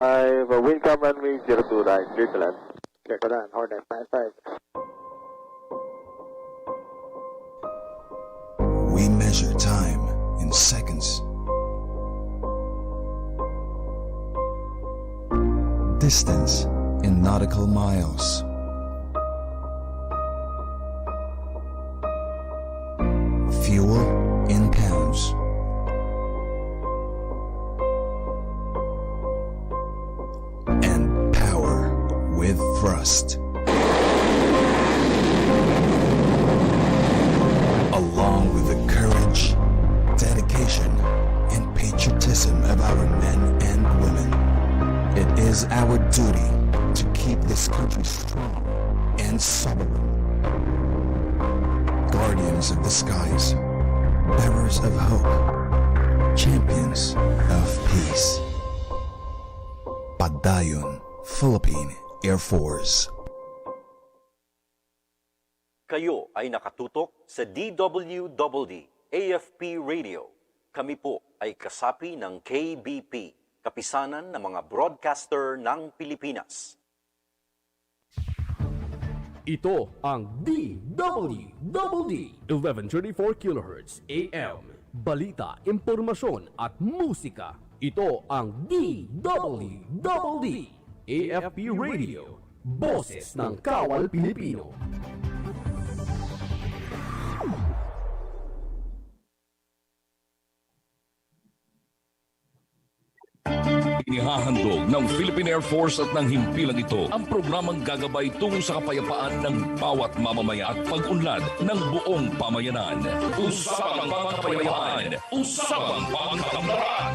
5, wind calm runway 02 right, clear to land. Clear to land, Hornet 95. We measure time in seconds. Distance in nautical miles. Fuel in pounds. And power with thrust. Along with the courage, dedication, and patriotism of our men and women, it is our duty to keep this country strong and sovereign. Guardians of the skies, bearers of hope, champions of peace. Padayon, Philippine Air Force. Kayo ay nakatutok sa DWDD AFP Radio. Kami po ay kasapi ng KBP, kapisanan ng mga broadcaster ng Pilipinas. Ito ang DWDD 1134 kHz AM. Balita, impormasyon at musika. Ito ang DWDD AFP Radio. Boses ng Kawal Pilipino. Inihahandog ng Philippine Air Force at ng himpilang ito ang programang gagabay tungo sa kapayapaan ng bawat mamamaya at pag-unlad ng buong pamayanan. Usapang Pangkapayapaan, Usapang Pangkatambaran.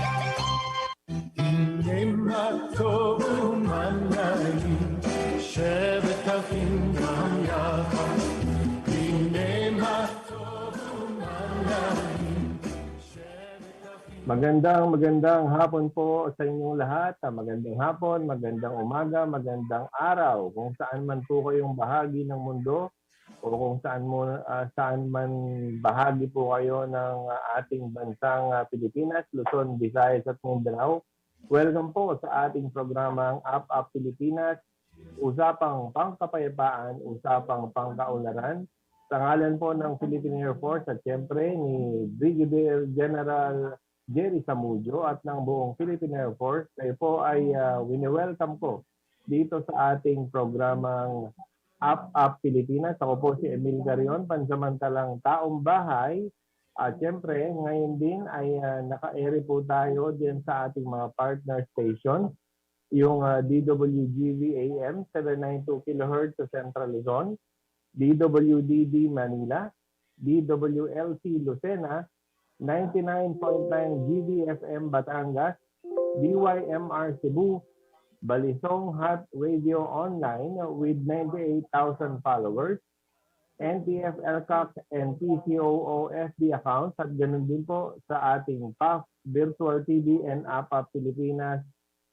Magandang hapon po sa inyong lahat. Magandang hapon, magandang umaga, magandang araw. Kung saan man po kayong bahagi ng mundo o kung saan man bahagi po kayo ng ating bansang Pilipinas, Luzon, Visayas at Mindanao. Welcome po sa ating programang Up Pilipinas, Usapang Pangkapayapaan, Usapang Pangkaunlaran. Sa ngalan po ng Philippine Air Force at siyempre ni Brigadier General Jerry Samudio at ng buong Philippine Air Force, kayo po ay wini-welcome ko dito sa ating programang Up Pilipinas. Ako po si Emil Garion, pansamantalang taong bahay. At siyempre, ngayon din ay naka-air po tayo din sa ating mga partner stations. Yung DWGV AM 792 kHz sa Central Luzon, DWDD Manila, DWLC Lucena, 99.9 GVFM Batangas, DYMR Cebu, Balisong Hot Radio Online with 98,000 followers, NTF LCAC and PCOO-FB accounts at ganun din po sa ating PAF Virtual TV and APA Pilipinas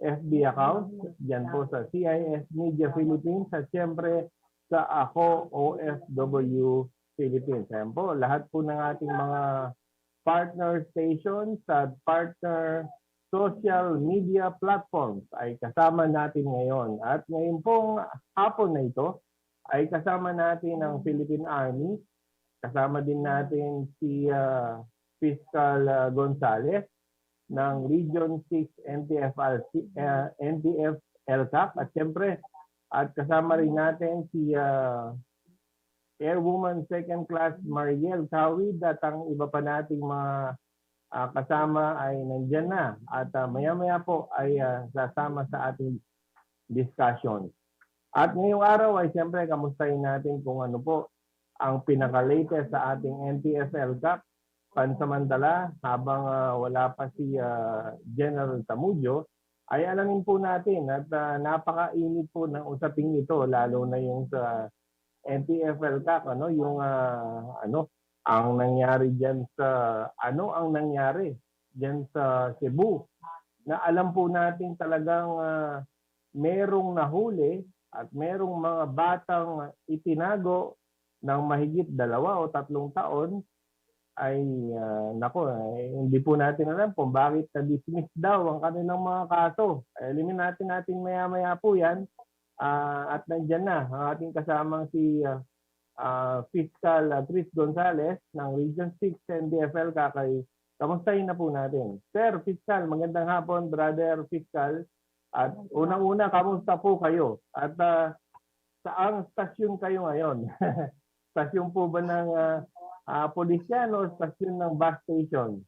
FB accounts, dyan po sa CIS Media Philippines at siyempre sa Ako OFW Philippines. Ayan po, lahat po ng ating mga partner stations at partner social media platforms ay kasama natin ngayon. At ngayon pong hapon na ito ay kasama natin ang Philippine Army. Kasama din natin si Fiscal Gonzales ng Region 6 NTF LCAC. At siyempre, at kasama rin natin si Airwoman Second Class Mariel Kawid at ang iba pa nating mga kasama ay nandyan na. At maya-maya po ay sasama sa ating discussion. At ngayong araw ay siyempre kamustahin natin kung ano po ang pinaka-latest sa ating NTF LCAC. Pansamantala, habang wala pa si General Tamudio, ay alamin po natin at napakainit po ng usaping ito, lalo na yung sa NTF LCAC, ang nangyari diyan sa ang nangyari diyan sa Cebu. Na alam po natin talagang merong nahuli at merong mga batang itinago ng mahigit 2 o 3 taon ay hindi po natin alam kung bakit na-dismiss daw ang kanilang mga kaso. Alimin natin maya-maya po yan. At nandyan na ang ating kasamang si Fiscal Chris Gonzales ng Region 6 NDFL. Kamustahin na po natin. Sir Fiscal, magandang hapon, Brother Fiscal. At unang-una, kamusta po kayo? At saang stasyon kayo ngayon? Stasyon po ba ng polisyan o stasyon ng bus station?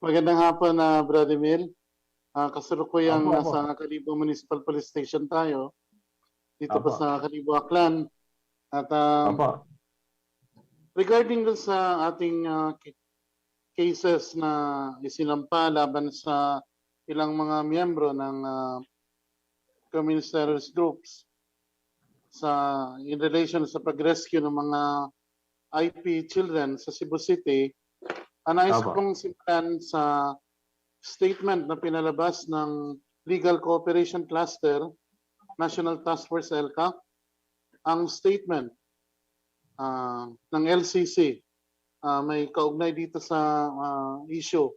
Magandang hapon na Brother Mil. Kasalukuyang Apo. nasa Kalibo Municipal Police Station tayo. Dito Apo. pa sa Kalibo Aklan. At Opo. regarding dun sa ating cases na isinampa laban sa ilang mga miyembro ng communist terrorist groups in relation sa pag-rescue ng mga IP children sa Cebu City, nais Apo. kong simulan sa statement na pinalabas ng Legal Cooperation Cluster, National Task Force ELCA. Ang statement ng LCC may kaugnay dito sa issue.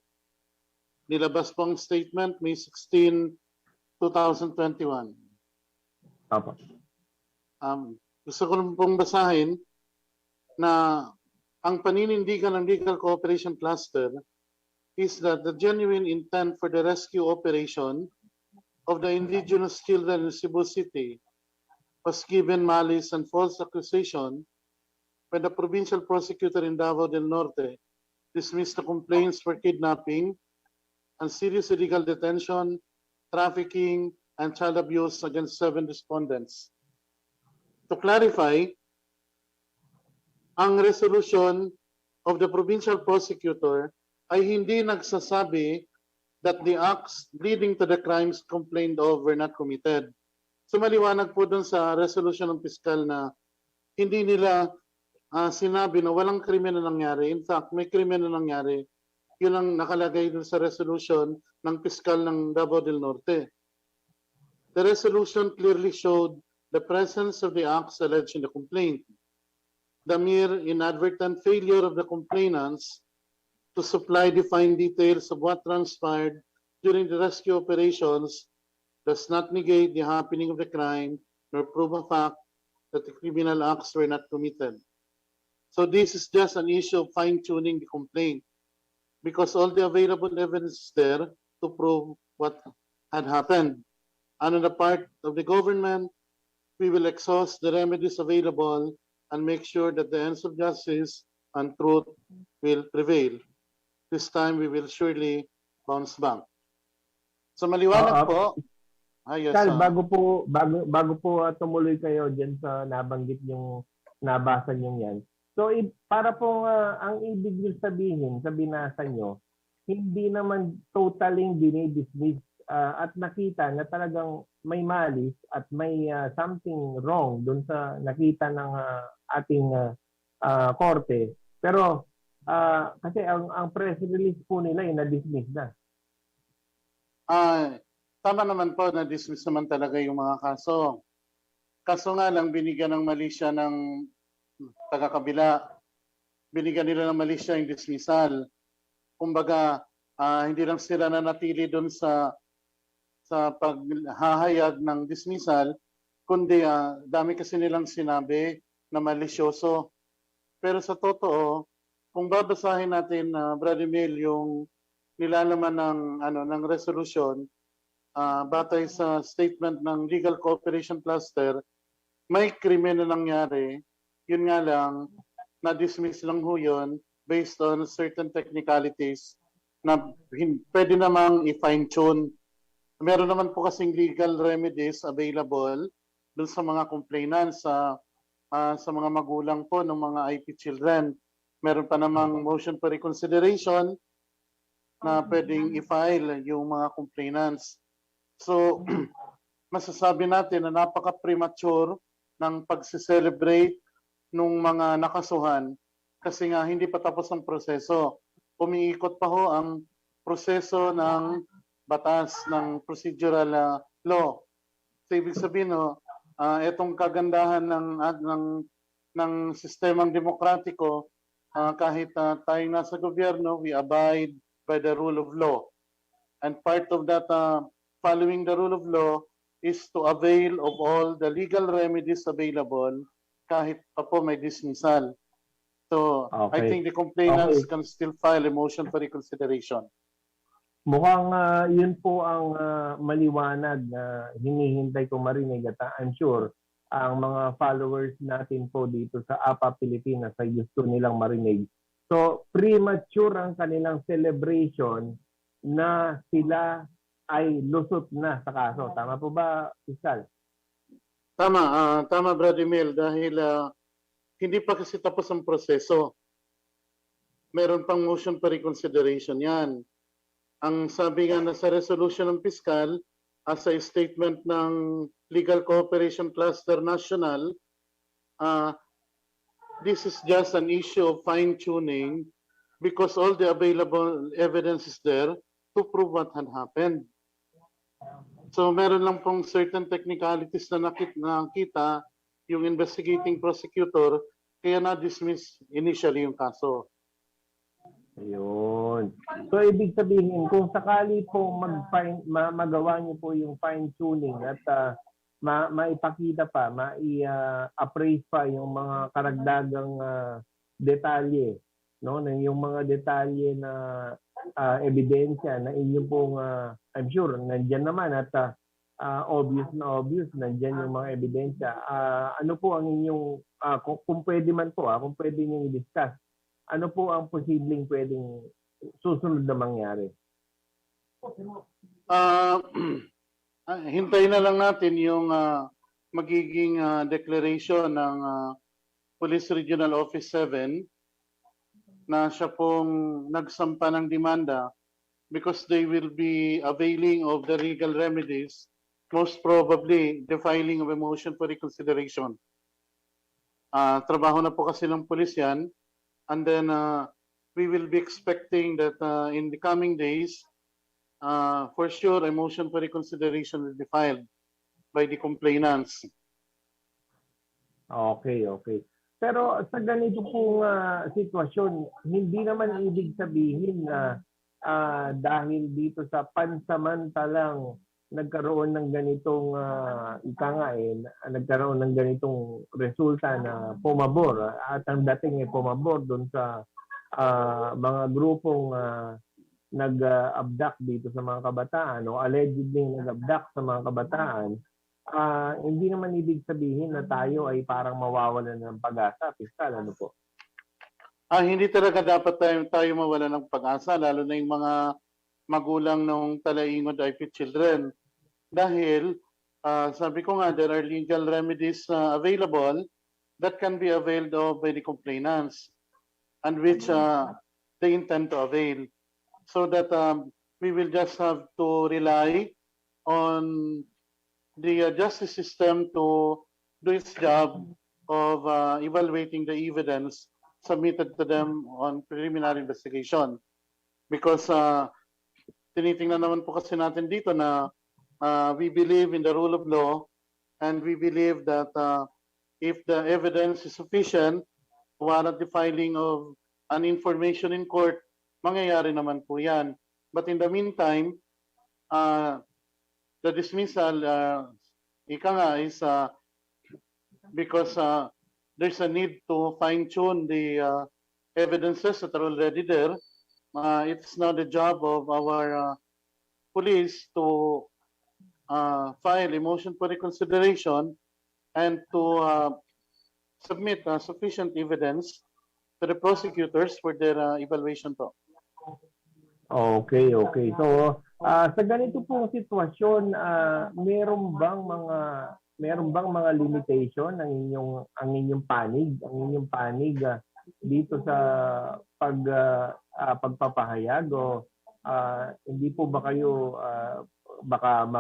Nilabas pong statement May 16, 2021. Opo. Gusto ko lang pong basahin na ang paninindigan ng Legal Cooperation Cluster is that the genuine intent for the rescue operation of the indigenous children in Cebu City was given malice and false accusation when the provincial prosecutor in Davao del Norte dismissed the complaints for kidnapping and serious illegal detention, trafficking, and child abuse against 7 respondents. To clarify, ang resolution of the provincial prosecutor ay hindi nagsasabi that the acts leading to the crimes complained of were not committed. So maliwanag po dun sa resolution ng piskal na hindi nila sinabi na walang krimen na nangyari. In fact, may krimen na nangyari. Yun ang nakalagay dun sa resolution ng piskal ng Davao del Norte. The resolution clearly showed the presence of the acts alleged in the complaint. The mere inadvertent failure of the complainants to supply defined details of what transpired during the rescue operations does not negate the happening of the crime nor prove a fact that the criminal acts were not committed. So this is just an issue of fine-tuning the complaint because all the available evidence is there to prove what had happened. And on the part of the government, we will exhaust the remedies available and make sure that the ends of justice and truth will prevail. This time we will surely bounce back. So maliwanag po. Yes, Kal, bago po tumuloy kayo diyan sa nabanggit yung nabasa niyo yan. So para po ang ibig niyo sabihin sa binasa niyo, hindi naman totally dinidismiss at nakita na talagang may malis at may something wrong doon sa nakita ng ating korte. Pero kasi ang press release po nila ay na-dismiss na. Tama naman po, na-dismiss naman talaga yung mga kaso. Kaso nga lang, binigyan ng mali siya ng taga-kabila. Binigyan nila ng mali siya yung dismissal. Kumbaga, hindi lang sila nanatili doon sa paghahayag ng dismissal, kundi dami kasi nilang sinabi na malisyoso. Pero sa totoo, kung babasahin natin, Brother Mil, yung nilalaman ng resolution, batay sa statement ng Legal Cooperation Cluster, may krimen na nangyari. Yun nga lang, na-dismiss lang ho yun based on certain technicalities na pwede namang i-fine-tune. Meron naman po kasing legal remedies available dun sa mga complainants, sa mga magulang po ng mga IP children. Meron pa namang motion for reconsideration na pwedeng i-file yung mga complainants. So, masasabi natin na napaka-premature ng pagse-celebrate ng mga nakasuhan kasi nga hindi pa tapos ang proseso. Umiikot pa ho ang proseso ng batas ng procedural law. So, ibig sabihin itong kagandahan ng sistemang demokratiko kahit tayong nasa gobyerno, we abide by the rule of law. And part of that following the rule of law is to avail of all the legal remedies available kahit pa po may dismissal. So I Okay. think the complainants Okay. can still file a motion for reconsideration. Mukhang yun po ang maliwanag na hinihintay ko marinig at I'm sure ang mga followers natin po dito sa APA Pilipinas ay gusto nilang marinig. So premature ang kanilang celebration na sila ay lusot na sa kaso. Tama po ba, Fiscal? Tama Brother Mel, dahil hindi pa kasi tapos ang proseso. Meron pang motion for reconsideration yan. Ang sabi nga na sa resolution ng piskal, as a statement ng Legal Cooperation Cluster National, this is just an issue of fine-tuning because all the available evidence is there to prove what had happened. So meron lang pong certain technicalities na nakita yung investigating prosecutor kaya na-dismiss initially yung kaso. Ayun. So, ibig sabihin, kung sakali po magawa niyo po yung fine-tuning at maipakita pa, mai-appraise pa yung mga karagdagang detalye, no? Yung mga detalye na ebidensya na inyo pong, I'm sure, nandyan naman at obvious, nandyan yung mga ebidensya. Ano po ang inyong, kung pwede man po, kung pwede niyo i-discuss, ano po ang posibleng pwedeng susunod na mangyari? Hintayin na lang natin yung magiging declaration ng Police Regional Office 7 na siya pong nagsampa ng demanda because they will be availing of the legal remedies, most probably the filing of a motion for reconsideration. Trabaho na po kasi ng pulis yan. And then we will be expecting that in the coming days, for sure, a motion for reconsideration will be filed by the complainants. Okay. Pero sa ganito pong sitwasyon, hindi naman ibig sabihin na dahil dito sa pansamantalang nagkaroon ng ganitong nagkaroon ng ganitong resulta na pumabor at ang dating ay pumabor doon sa mga grupong nag-abduct dito sa mga kabataan o allegedly nag-abduct sa mga kabataan, hindi naman ibig sabihin na tayo ay parang mawawalan ng pag-asa. Piskal, ano po? Hindi talaga dapat tayo mawalan ng pag-asa, lalo na yung mga magulang ng talaingod IP children. Dahil, sabi ko nga, there are legal remedies available that can be availed of by the complainants and which they intend to avail. So that we will just have to rely on the justice system to do its job of evaluating the evidence submitted to them on preliminary investigation. Because tinitingnan naman po kasi natin dito na we believe in the rule of law and we believe that if the evidence is sufficient to warrant the filing of an information in court, mangyayari naman po yan. But in the meantime, the dismissal, is because there's a need to fine-tune the evidences that are already there. It's now the job of our police to file a motion for reconsideration and to submit sufficient evidence to the prosecutors for their evaluation po. Okay. So, sa ganito pong sitwasyon, meron bang mga limitation ang inyong panig dito sa pagpapahayag o hindi po ba kayo baka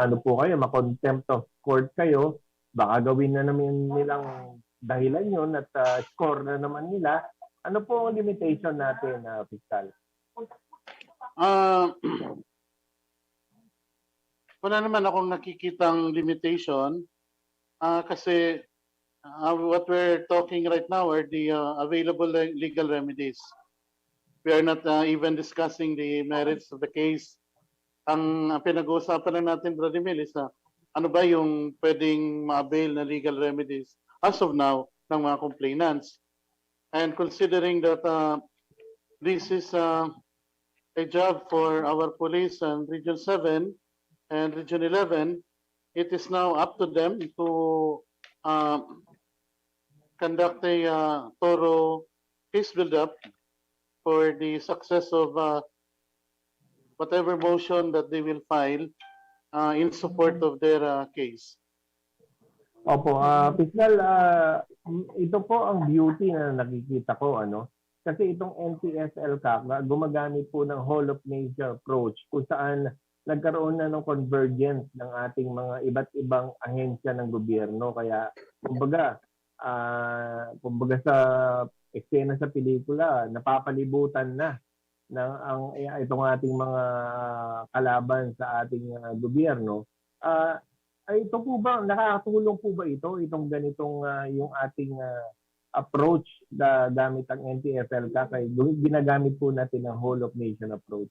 ano po kayo, ma-contempt of court kayo, baka gawin na naman nilang dahilan yun at score na naman nila. Ano po ang limitation natin, Fiscal? Wala naman akong nakikitang limitation kasi what we're talking right now are the available legal remedies. We are not even discussing the merits of the case. Ang pinag-uusapan lang natin, Brother Mil, is ano ba yung pwedeng ma-avail na legal remedies as of now ng mga complainants. And considering that this is a job for our police and Region 7 and Region 11, it is now up to them to conduct a thorough case build-up for the success of whatever motion that they will file in support of their case. Opo, Fiscal, ito po ang beauty na nakikita ko, ano? Kasi itong NTFL-CAC, gumagamit po ng whole of nation approach kung saan nagkaroon na ng convergence ng ating mga iba't ibang ahensya ng gobyerno. Kaya, kumbaga sa eksena sa pelikula, napapalibutan na ng itong ating mga kalaban sa ating gobyerno. Ito po ba, nakakatulong po ba itong ganitong yung ating approach gamit ang NTFL-CAC kay ginagamit po natin ang whole of nation approach?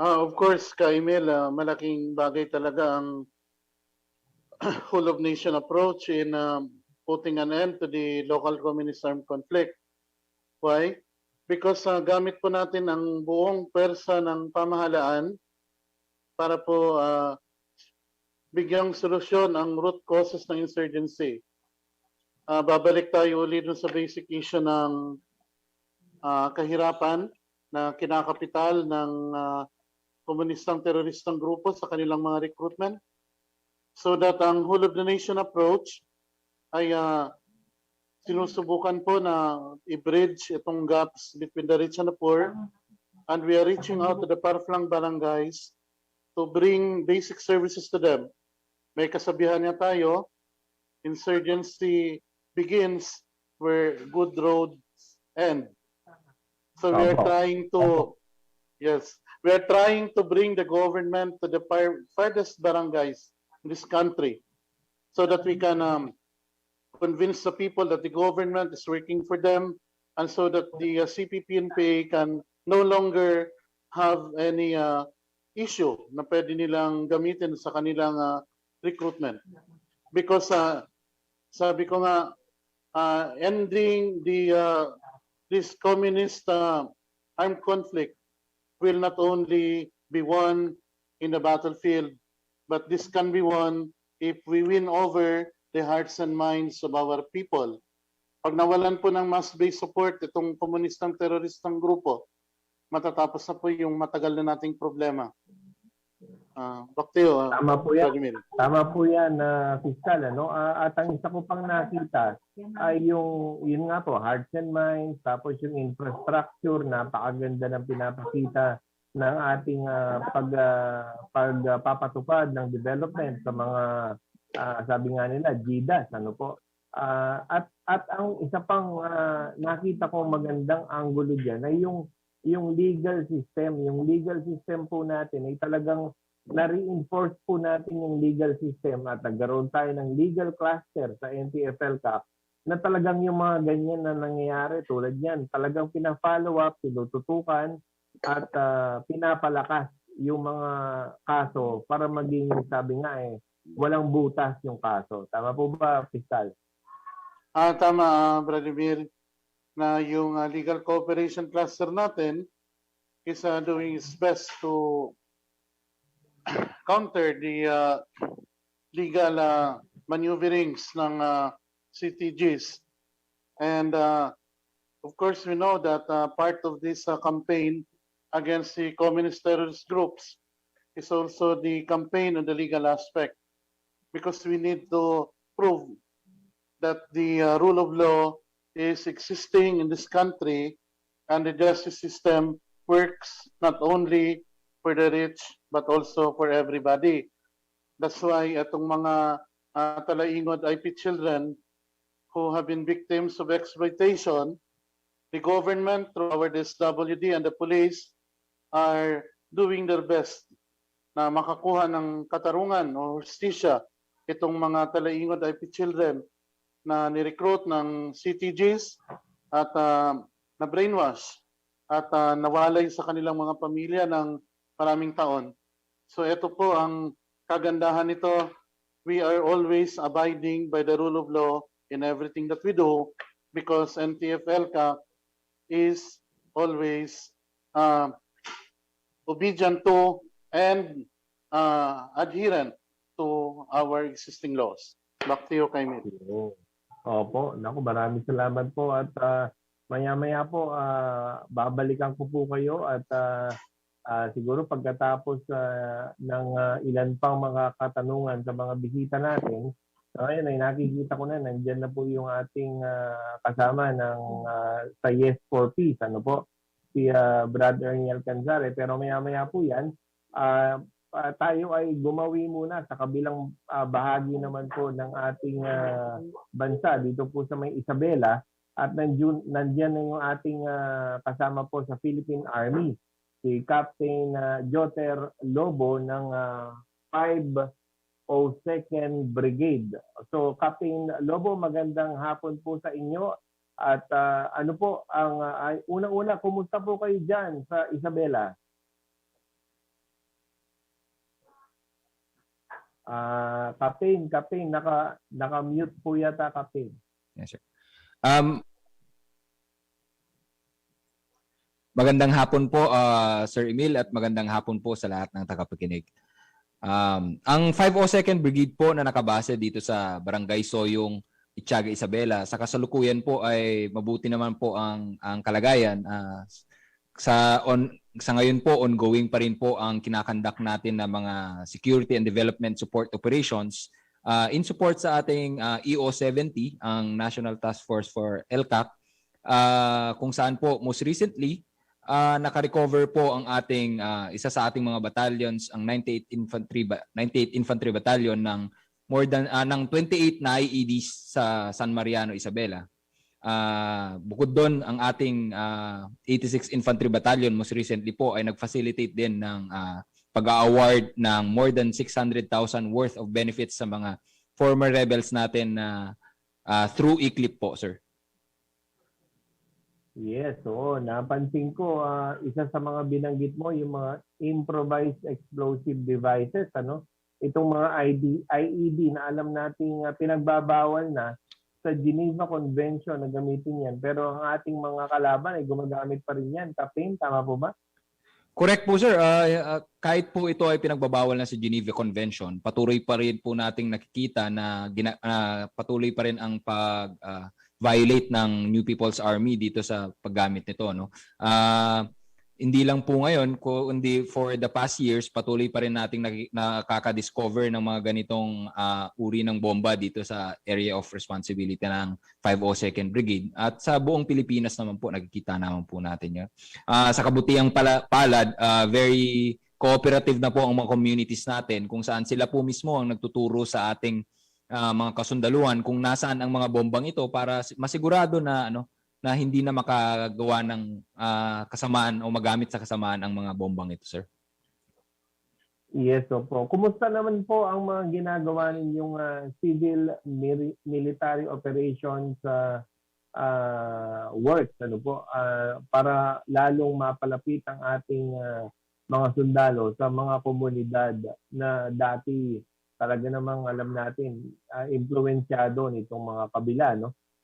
Of course, Kaimel, malaking bagay talaga ang whole of nation approach in putting an end to the local communist armed conflict. Why? Because gamit po natin ang buong pwersa ng pamahalaan para po bigyang solusyon ang root causes ng insurgency. Babalik tayo ulit sa basic issue ng kahirapan na kinakapital ng komunistang teroristang grupo sa kanilang mga recruitment. So that ang whole of the nation approach ay sinusubukan po na i-bridge itong gaps between the rich and the poor, and we are reaching out to the far-flung barangays to bring basic services to them. May kasabihan niya tayo, insurgency begins where good roads end. So we are trying to, we are trying to bring the government to the farthest barangays in this country so that we can convince the people that the government is working for them, and so that the CPP-NPA can no longer have any issue na pwede nilang gamitin sa kanilang recruitment. Because sabi ko nga, ending this communist armed conflict will not only be won in the battlefield, but this can be won if we win over the hearts and minds of our people. Pag nawalan po ng mass-based support itong komunistang teroristang grupo, matatapos na po yung matagal na nating problema. Back to you, Tama po yan. Vladimir. Tama po yan, Fiscal. Ano? At ang isa ko pang nakita ay yun nga po, hearts and minds, tapos yung infrastructure, napakaganda ng pinapakita ng ating pagpapatupad ng development sa mga sabi nga nila, GDAS, ano po. At ang isa pang nakita ko magandang angulo diyan ay yung legal system. Yung legal system po natin ay talagang na-reinforce po natin yung legal system at nagkaroon tayo ng legal cluster sa NTFL-CAC na talagang yung mga ganyan na nangyayari tulad yan, talagang pina-follow up, tinututukan at pinapalakas yung mga kaso para maging, sabi nga walang butas yung kaso. Tama po ba, Fiscal? Tama, Vladimir, na yung legal cooperation cluster natin is doing its best to counter the legal maneuverings ng CTGs. And of course, we know that part of this campaign against the communist terrorist groups is also the campaign on the legal aspect, because we need to prove that the rule of law is existing in this country and the justice system works not only for the rich but also for everybody. That's why itong mga talaingod IP children who have been victims of exploitation, the government through our DWDD and the police are doing their best na makakuha ng katarungan o hustisya itong mga talaingod IP children na nirecruit ng CTGs at na brainwash at nawalay sa kanilang mga pamilya ng maraming taon. So ito po ang kagandahan nito. We are always abiding by the rule of law in everything that we do because NTF-ELCAC is always obedient to and adherent to our existing laws. Back to you, Kaimit. Opo, naku, maraming salamat po at maya-maya po babalikan ko po kayo at siguro pagkatapos ng ilan pang mga katanungan sa mga bisita natin, ngayon ay nakikita ko na nandiyan na po yung ating kasama ng sa Yes for Peace, ano po, si Brother Erniel Canzare. Pero maya-maya po yan, tayo ay gumawi muna sa kabilang bahagi naman po ng ating bansa dito po sa may Isabela at nandiyan na yung ating kasama po sa Philippine Army, si Captain Joter Lobo ng 502nd Brigade. So Captain Lobo, magandang hapon po sa inyo at ano po ang unang-una, kumusta po kayo dyan sa Isabela? Captain, naka-mute po yata, Captain. Yes, sir. Magandang hapon po, Sir Emil, at magandang hapon po sa lahat ng tagapakinig. Ang 502nd Brigade po na nakabase dito sa Barangay Soyong, Ittiaga, Isabela, sa kasalukuyan po ay mabuti naman po ang kalagayan. Sa ngayon po, ongoing pa rin po ang kinakandak natin na mga security and development support operations in support sa ating EO70, ang National Task Force for ELCAC, kung saan po most recently, naka-recover po ang ating isa sa ating mga battalions, ang 98th Infantry Battalion ng more than ng 28 na IEDs sa San Mariano, Isabela. Bukod doon, ang ating 86th Infantry Battalion most recently po ay nag-facilitate din ng pag-award ng more than 600,000 worth of benefits sa mga former rebels natin through ECLIP po, sir. Yes, oo. Napansin ko, isa sa mga binanggit mo, yung mga improvised explosive devices, ano? Itong mga IED na alam nating pinagbabawal na sa Geneva Convention na gamitin yan. Pero ang ating mga kalaban ay gumagamit pa rin yan. Captain, tama po ba? Correct po, sir. Kahit po ito ay pinagbabawal na sa Geneva Convention, patuloy pa rin po nating nakikita na patuloy pa rin ang violate ng New People's Army dito sa paggamit nito, no? Hindi lang po ngayon, kundi for the past years, patuloy pa rin nating nakaka-discover ng mga ganitong uri ng bomba dito sa area of responsibility ng 502nd Brigade. At sa buong Pilipinas naman po, nakikita naman po natin yun. Sa kabutihang palad, very cooperative na po ang mga communities natin kung saan sila po mismo ang nagtuturo sa ating mga kasundaluhan kung nasaan ang mga bombang ito para masigurado na na hindi na makagawa ng kasamaan o magamit sa kasamaan ang mga bombang ito, sir. Yes, po. Kumusta naman po ang mga ginagawa ninyong civil military operations works, ano po, para lalong mapalapit ang ating mga sundalo sa mga komunidad na dati talaga namang alam natin influensyado nitong mga kabila, no?